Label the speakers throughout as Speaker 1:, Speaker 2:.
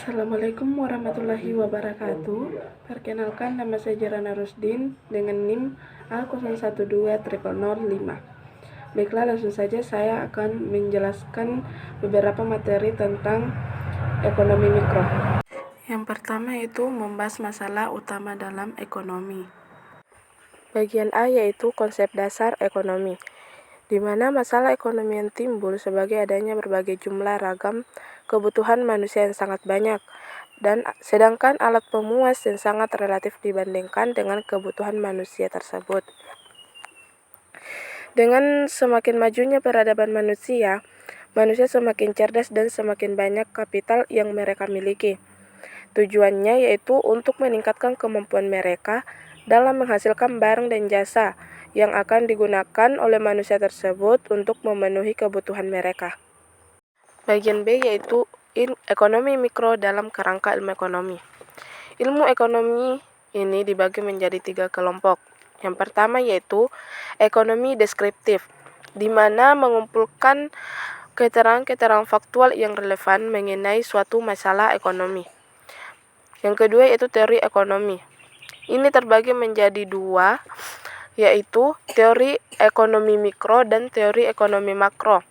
Speaker 1: Assalamualaikum warahmatullahi wabarakatuh. Perkenalkan, nama saya Jirana Rusdin dengan NIM A01200005. Baiklah, langsung saja saya akan menjelaskan beberapa materi tentang ekonomi mikro. Yang pertama itu membahas masalah utama dalam ekonomi. Bagian A yaitu konsep dasar ekonomi, di mana masalah ekonomi yang timbul sebagai adanya berbagai jumlah ragam kebutuhan manusia yang sangat banyak, dan sedangkan alat pemuas yang sangat relatif dibandingkan dengan kebutuhan manusia tersebut. Dengan semakin majunya peradaban manusia semakin cerdas dan semakin banyak kapital yang mereka miliki. Tujuannya yaitu untuk meningkatkan kemampuan mereka dalam menghasilkan barang dan jasa yang akan digunakan oleh manusia tersebut untuk memenuhi kebutuhan mereka. Bagian B yaitu ekonomi mikro dalam kerangka ilmu ekonomi. Ilmu ekonomi ini dibagi menjadi 3 kelompok. Yang pertama yaitu ekonomi deskriptif, di mana mengumpulkan keterangan-keterangan faktual yang relevan mengenai suatu masalah ekonomi. Yang kedua yaitu teori ekonomi. Ini terbagi menjadi 2, yaitu teori ekonomi mikro dan teori ekonomi makro,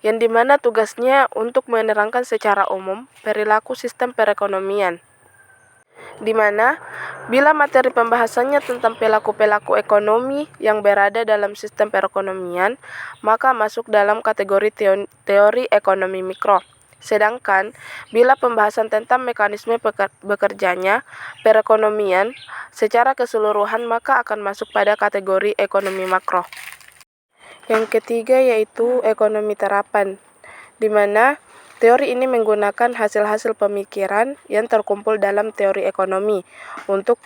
Speaker 1: yang dimana tugasnya untuk menerangkan secara umum perilaku sistem perekonomian, di mana bila materi pembahasannya tentang pelaku-pelaku ekonomi yang berada dalam sistem perekonomian, maka masuk dalam kategori teori ekonomi mikro. Sedangkan bila pembahasan tentang mekanisme bekerjanya perekonomian secara keseluruhan, maka akan masuk pada kategori ekonomi makro. Yang ketiga yaitu ekonomi terapan, di mana teori ini menggunakan hasil-hasil pemikiran yang terkumpul dalam teori ekonomi untuk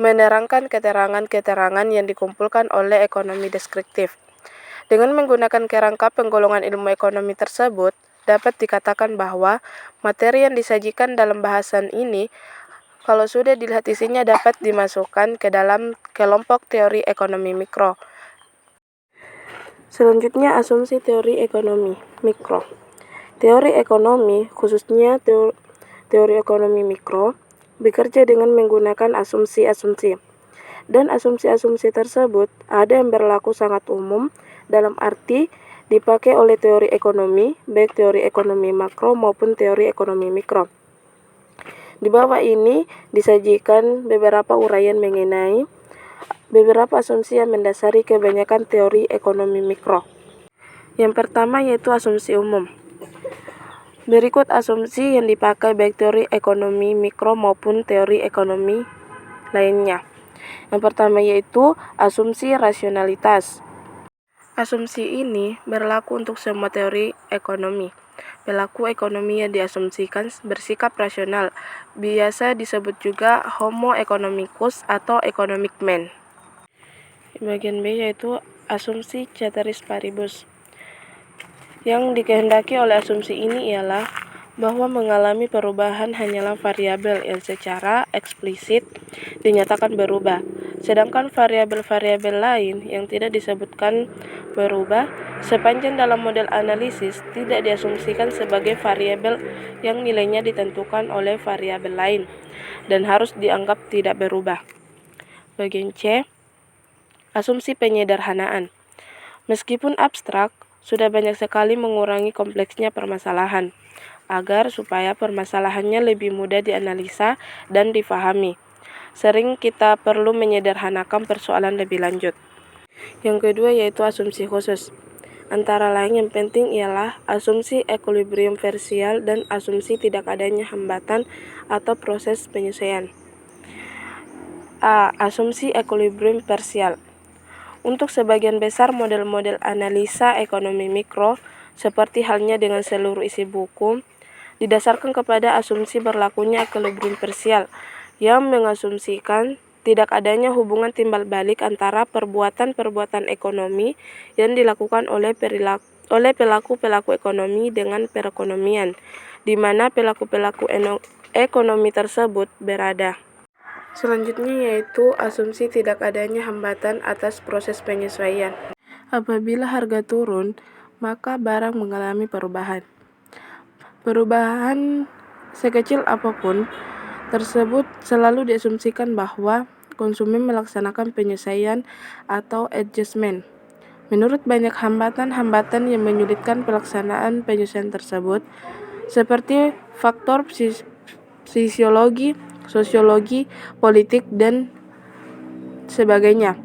Speaker 1: menerangkan keterangan-keterangan yang dikumpulkan oleh ekonomi deskriptif. Dengan menggunakan kerangka penggolongan ilmu ekonomi tersebut, dapat dikatakan bahwa materi yang disajikan dalam bahasan ini, kalau sudah dilihat isinya, dapat dimasukkan ke dalam kelompok teori ekonomi mikro. Selanjutnya, asumsi teori ekonomi mikro. Teori ekonomi, khususnya teori ekonomi mikro, bekerja dengan menggunakan asumsi-asumsi. Dan asumsi-asumsi tersebut ada yang berlaku sangat umum dalam arti dipakai oleh teori ekonomi, baik teori ekonomi makro maupun teori ekonomi mikro. Di bawah ini disajikan beberapa uraian mengenai beberapa asumsi yang mendasari kebanyakan teori ekonomi mikro. Yang pertama yaitu asumsi umum. Berikut asumsi yang dipakai baik teori ekonomi mikro maupun teori ekonomi lainnya. Yang pertama yaitu asumsi rasionalitas. Asumsi ini berlaku untuk semua teori ekonomi. Pelaku ekonomi yang diasumsikan bersikap rasional, biasa disebut juga homo economicus atau economic man. Bagian B yaitu asumsi ceteris paribus. Yang dikehendaki oleh asumsi ini ialah bahwa mengalami perubahan hanyalah variabel yang secara eksplisit dinyatakan berubah, sedangkan variabel-variabel lain yang tidak disebutkan berubah sepanjang dalam model analisis tidak diasumsikan sebagai variabel yang nilainya ditentukan oleh variabel lain dan harus dianggap tidak berubah. Bagian C, asumsi penyederhanaan. Meskipun abstrak, sudah banyak sekali mengurangi kompleksnya permasalahan agar supaya permasalahannya lebih mudah dianalisa dan difahami. Sering kita perlu menyederhanakan persoalan lebih lanjut. Yang kedua yaitu asumsi khusus. Antara lain yang penting ialah asumsi equilibrium parsial dan asumsi tidak adanya hambatan atau proses penyesuaian. A. Asumsi equilibrium parsial. Untuk sebagian besar model-model analisa ekonomi mikro, seperti halnya dengan seluruh isi buku, didasarkan kepada asumsi berlakunya equilibrium parsial yang mengasumsikan tidak adanya hubungan timbal balik antara perbuatan-perbuatan ekonomi yang dilakukan oleh pelaku-pelaku ekonomi dengan perekonomian, di mana pelaku-pelaku ekonomi tersebut berada. Selanjutnya yaitu asumsi tidak adanya hambatan atas proses penyesuaian. Apabila harga turun, maka barang mengalami perubahan. Perubahan sekecil apapun tersebut selalu diasumsikan bahwa konsumen melaksanakan penyesuaian atau adjustment. Menurut banyak hambatan-hambatan yang menyulitkan pelaksanaan penyesuaian tersebut, seperti faktor fisiologi, sosiologi, politik, dan sebagainya,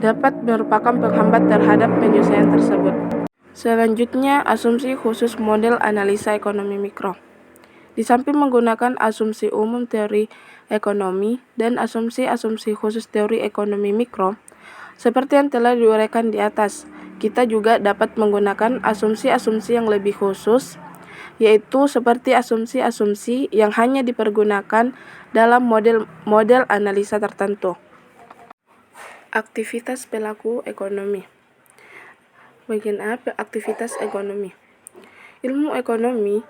Speaker 1: dapat merupakan penghambat terhadap penyesuaian tersebut. Selanjutnya, asumsi khusus model analisa ekonomi mikro. Di samping menggunakan asumsi umum teori ekonomi dan asumsi-asumsi khusus teori ekonomi mikro, seperti yang telah diuraikan di atas, kita juga dapat menggunakan asumsi-asumsi yang lebih khusus, yaitu seperti asumsi-asumsi yang hanya dipergunakan dalam model analisa tertentu. Aktivitas pelaku ekonomi. Bagian A, aktivitas ekonomi. Ilmu ekonomi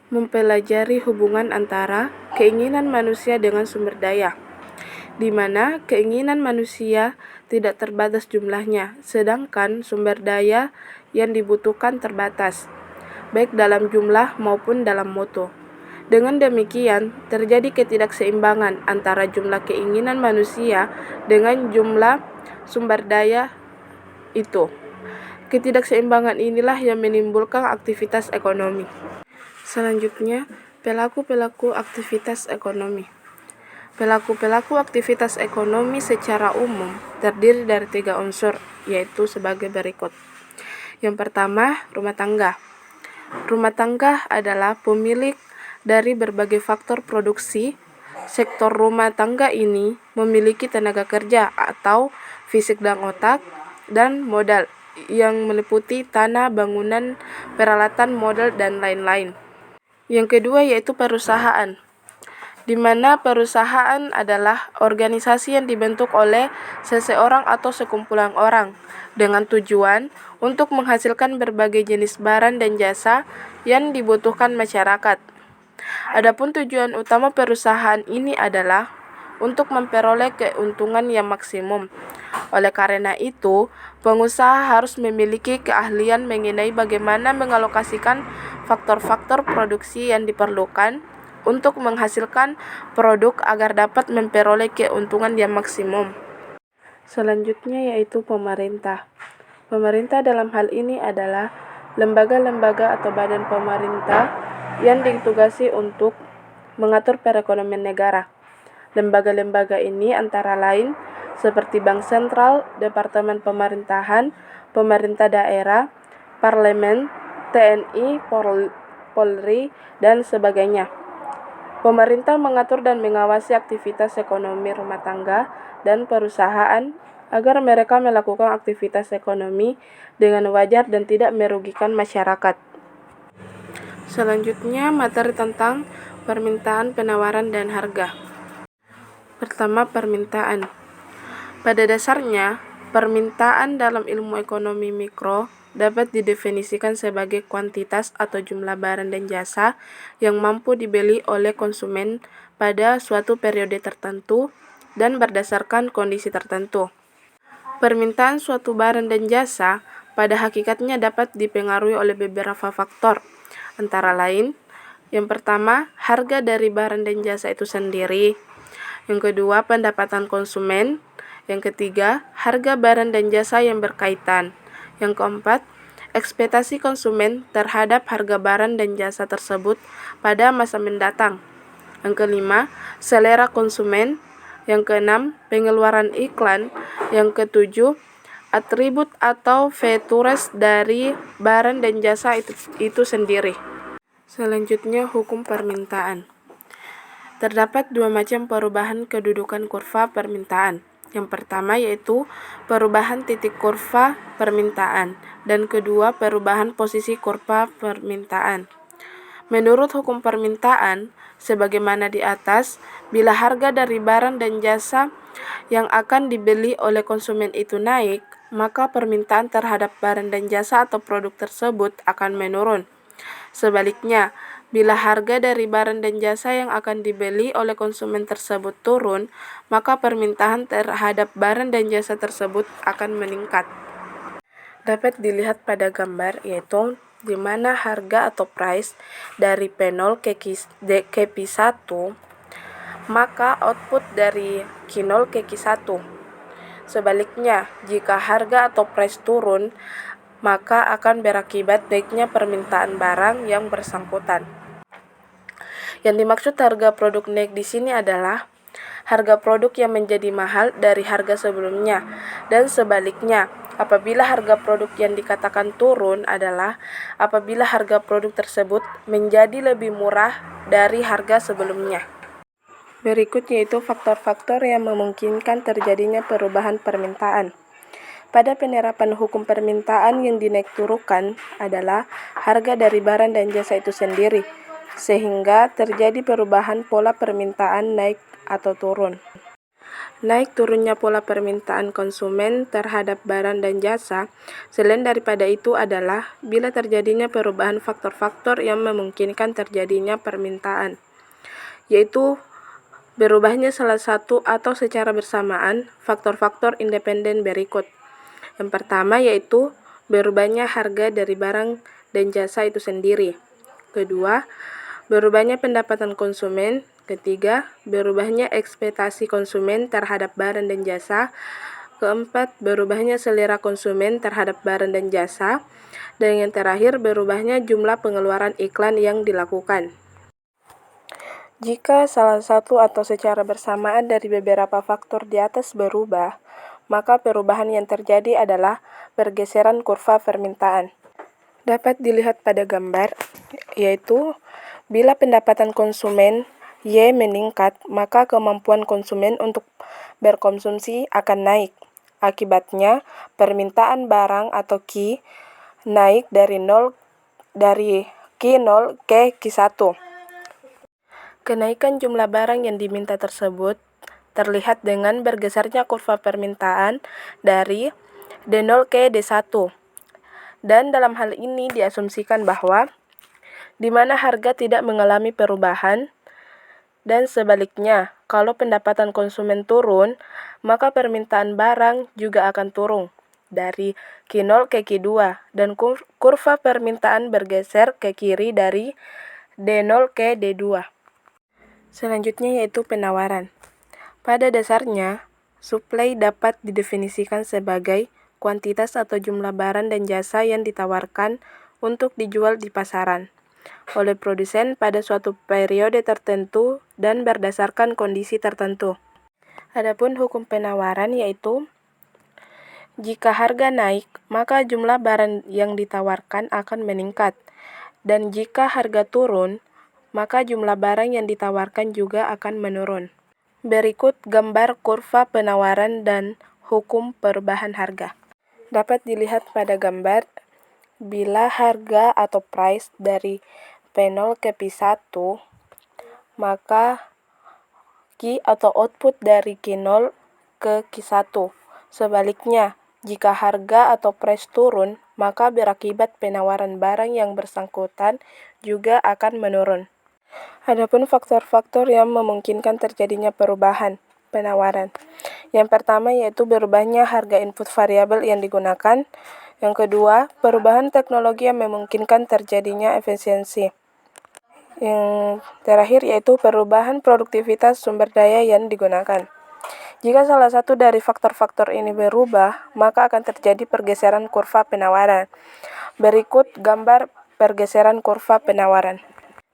Speaker 1: mempelajari hubungan antara keinginan manusia dengan sumber daya, di mana keinginan manusia tidak terbatas jumlahnya, sedangkan sumber daya yang dibutuhkan terbatas, baik dalam jumlah maupun dalam mutu. Dengan demikian, terjadi ketidakseimbangan antara jumlah keinginan manusia dengan jumlah sumber daya itu. Ketidakseimbangan inilah yang menimbulkan aktivitas ekonomi. Selanjutnya, pelaku-pelaku aktivitas ekonomi. Pelaku-pelaku aktivitas ekonomi secara umum terdiri dari 3 unsur, yaitu sebagai berikut. Yang pertama, rumah tangga. Rumah tangga adalah pemilik dari berbagai faktor produksi. Sektor rumah tangga ini memiliki tenaga kerja atau fisik dan otak, dan modal yang meliputi tanah, bangunan, peralatan, modal, dan lain-lain. Yang kedua yaitu perusahaan, di mana perusahaan adalah organisasi yang dibentuk oleh seseorang atau sekumpulan orang dengan tujuan untuk menghasilkan berbagai jenis barang dan jasa yang dibutuhkan masyarakat. Adapun tujuan utama perusahaan ini adalah untuk memperoleh keuntungan yang maksimum. Oleh karena itu, pengusaha harus memiliki keahlian mengenai bagaimana mengalokasikan faktor-faktor produksi yang diperlukan untuk menghasilkan produk agar dapat memperoleh keuntungan yang maksimum. Selanjutnya yaitu pemerintah. Pemerintah dalam hal ini adalah lembaga-lembaga atau badan pemerintah yang ditugasi untuk mengatur perekonomian negara. Lembaga-lembaga ini antara lain seperti Bank Sentral, Departemen Pemerintahan, Pemerintah Daerah, Parlemen, TNI, Polri, dan sebagainya. Pemerintah mengatur dan mengawasi aktivitas ekonomi rumah tangga dan perusahaan agar mereka melakukan aktivitas ekonomi dengan wajar dan tidak merugikan masyarakat. Selanjutnya, materi tentang permintaan, penawaran, dan harga. Pertama, permintaan. Pada dasarnya, permintaan dalam ilmu ekonomi mikro dapat didefinisikan sebagai kuantitas atau jumlah barang dan jasa yang mampu dibeli oleh konsumen pada suatu periode tertentu dan berdasarkan kondisi tertentu. Permintaan suatu barang dan jasa pada hakikatnya dapat dipengaruhi oleh beberapa faktor, antara lain, yang pertama, harga dari barang dan jasa itu sendiri. Yang kedua, pendapatan konsumen. Yang ketiga, harga barang dan jasa yang berkaitan. Yang keempat, ekspektasi konsumen terhadap harga barang dan jasa tersebut pada masa mendatang. Yang kelima, selera konsumen. Yang keenam, pengeluaran iklan. Yang ketujuh, atribut atau features dari barang dan jasa itu sendiri. Selanjutnya, hukum permintaan. Terdapat 2 macam perubahan kedudukan kurva permintaan. Yang pertama yaitu perubahan titik kurva permintaan, dan kedua perubahan posisi kurva permintaan. Menurut hukum permintaan, sebagaimana di atas, bila harga dari barang dan jasa yang akan dibeli oleh konsumen itu naik, maka permintaan terhadap barang dan jasa atau produk tersebut akan menurun. Sebaliknya, bila harga dari barang dan jasa yang akan dibeli oleh konsumen tersebut turun, maka permintaan terhadap barang dan jasa tersebut akan meningkat. Dapat dilihat pada gambar, yaitu di mana harga atau price dari P0 ke Q1, maka output dari Q0 ke Q1. Sebaliknya, jika harga atau price turun, maka akan berakibat naiknya permintaan barang yang bersangkutan. Yang dimaksud harga produk naik di sini adalah harga produk yang menjadi mahal dari harga sebelumnya, dan sebaliknya, apabila harga produk yang dikatakan turun adalah apabila harga produk tersebut menjadi lebih murah dari harga sebelumnya. Berikut yaitu faktor-faktor yang memungkinkan terjadinya perubahan permintaan. Pada penerapan hukum permintaan yang dinaik turunkan adalah harga dari barang dan jasa itu sendiri, sehingga terjadi perubahan pola permintaan naik atau turun. Naik turunnya pola permintaan konsumen terhadap barang dan jasa, selain daripada itu adalah bila terjadinya perubahan faktor-faktor yang memungkinkan terjadinya permintaan, yaitu berubahnya salah satu atau secara bersamaan faktor-faktor independen berikut. Yang pertama yaitu berubahnya harga dari barang dan jasa itu sendiri. Kedua, berubahnya pendapatan konsumen. Ketiga, berubahnya ekspektasi konsumen terhadap barang dan jasa. Keempat, berubahnya selera konsumen terhadap barang dan jasa. Dan yang terakhir, berubahnya jumlah pengeluaran iklan yang dilakukan. Jika salah satu atau secara bersamaan dari beberapa faktor di atas berubah, maka perubahan yang terjadi adalah pergeseran kurva permintaan. Dapat dilihat pada gambar, yaitu bila pendapatan konsumen Y meningkat, maka kemampuan konsumen untuk berkonsumsi akan naik. Akibatnya, permintaan barang atau Q naik dari Q0 ke Q1. Kenaikan jumlah barang yang diminta tersebut terlihat dengan bergesernya kurva permintaan dari D0 ke D1. Dan dalam hal ini diasumsikan bahwa di mana harga tidak mengalami perubahan, dan sebaliknya, kalau pendapatan konsumen turun, maka permintaan barang juga akan turun dari Q0 ke Q2, dan kurva permintaan bergeser ke kiri dari D0 ke D2. Selanjutnya yaitu penawaran. Pada dasarnya, supply dapat didefinisikan sebagai kuantitas atau jumlah barang dan jasa yang ditawarkan untuk dijual di pasaran oleh produsen pada suatu periode tertentu dan berdasarkan kondisi tertentu. Adapun hukum penawaran yaitu jika harga naik, maka jumlah barang yang ditawarkan akan meningkat, dan jika harga turun, maka jumlah barang yang ditawarkan juga akan menurun. Berikut gambar kurva penawaran dan hukum perubahan harga. Dapat dilihat pada gambar, bila harga atau price dari P0 ke P1, maka Q atau output dari Q0 ke Q1. Sebaliknya, jika harga atau price turun, maka berakibat penawaran barang yang bersangkutan juga akan menurun. Adapun faktor-faktor yang memungkinkan terjadinya perubahan penawaran. Yang pertama yaitu berubahnya harga input variabel yang digunakan. Yang kedua, perubahan teknologi yang memungkinkan terjadinya efisiensi. Yang terakhir yaitu perubahan produktivitas sumber daya yang digunakan. Jika salah satu dari faktor-faktor ini berubah, maka akan terjadi pergeseran kurva penawaran. Berikut gambar pergeseran kurva penawaran.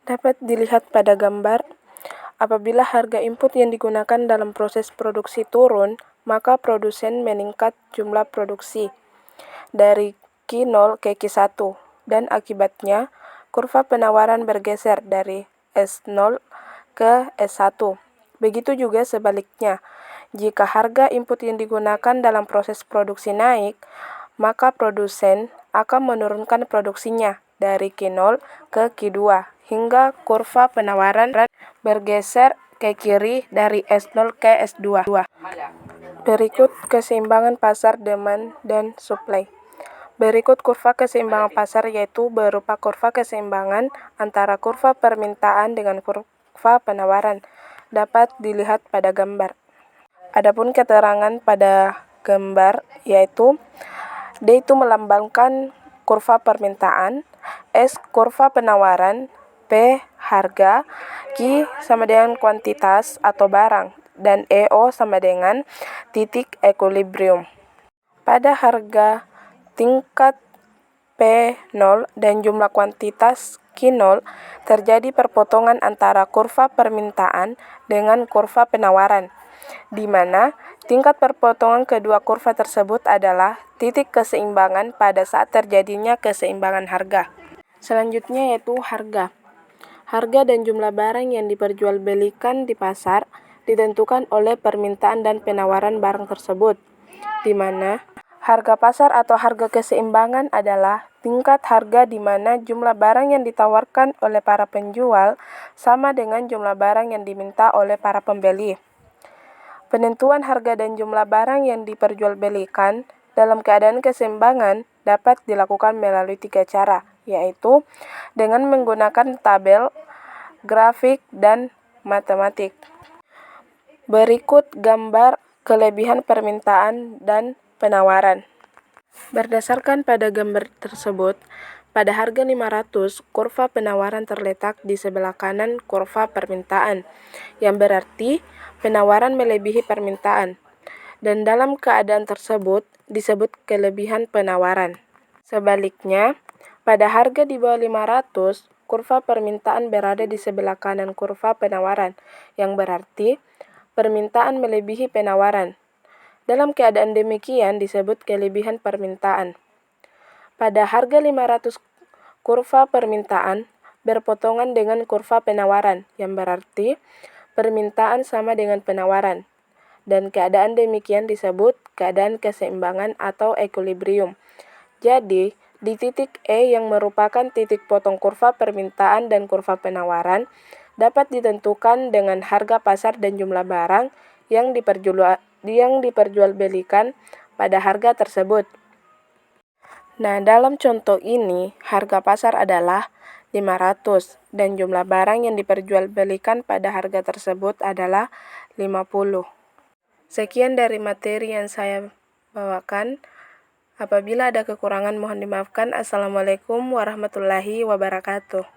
Speaker 1: Dapat dilihat pada gambar, apabila harga input yang digunakan dalam proses produksi turun, maka produsen meningkat jumlah produksi dari Q0 ke Q1, dan akibatnya kurva penawaran bergeser dari S0 ke S1. Begitu juga sebaliknya, jika harga input yang digunakan dalam proses produksi naik, maka produsen akan menurunkan produksinya dari Q0 ke Q2, hingga kurva penawaran bergeser ke kiri dari S0 ke S2. Berikut keseimbangan pasar demand dan supply. Berikut kurva keseimbangan pasar yaitu berupa kurva keseimbangan antara kurva permintaan dengan kurva penawaran. Dapat dilihat pada gambar. Adapun keterangan pada gambar yaitu D itu melambangkan kurva permintaan, S. Kurva penawaran. P. Harga. Q sama dengan kuantitas atau barang. Dan E. O sama dengan titik equilibrium. Pada harga tingkat P0 dan jumlah kuantitas Q0, terjadi perpotongan antara kurva permintaan dengan kurva penawaran, di mana tingkat perpotongan kedua kurva tersebut adalah titik keseimbangan pada saat terjadinya keseimbangan harga. Selanjutnya yaitu harga. Harga dan jumlah barang yang diperjualbelikan di pasar ditentukan oleh permintaan dan penawaran barang tersebut, di mana harga pasar atau harga keseimbangan adalah tingkat harga di mana jumlah barang yang ditawarkan oleh para penjual sama dengan jumlah barang yang diminta oleh para pembeli. Penentuan harga dan jumlah barang yang diperjualbelikan dalam keadaan keseimbangan dapat dilakukan melalui 3 cara, yaitu dengan menggunakan tabel, grafik, dan matematik. Berikut gambar kelebihan permintaan dan penawaran. Berdasarkan pada gambar tersebut, pada harga 500, kurva penawaran terletak di sebelah kanan kurva permintaan, yang berarti penawaran melebihi permintaan. Dan dalam keadaan tersebut disebut kelebihan penawaran. Sebaliknya, pada harga di bawah 500, kurva permintaan berada di sebelah kanan kurva penawaran, yang berarti permintaan melebihi penawaran. Dalam keadaan demikian disebut kelebihan permintaan. Pada harga 500, kurva permintaan berpotongan dengan kurva penawaran, yang berarti permintaan sama dengan penawaran. Dan keadaan demikian disebut keadaan keseimbangan atau equilibrium. Jadi, di titik E yang merupakan titik potong kurva permintaan dan kurva penawaran dapat ditentukan dengan harga pasar dan jumlah barang yang diperjualbelikan pada harga tersebut. Nah, dalam contoh ini, harga pasar adalah 500 dan jumlah barang yang diperjualbelikan pada harga tersebut adalah 50. Sekian dari materi yang saya bawakan. Apabila ada kekurangan mohon dimaafkan. Assalamualaikum warahmatullahi wabarakatuh.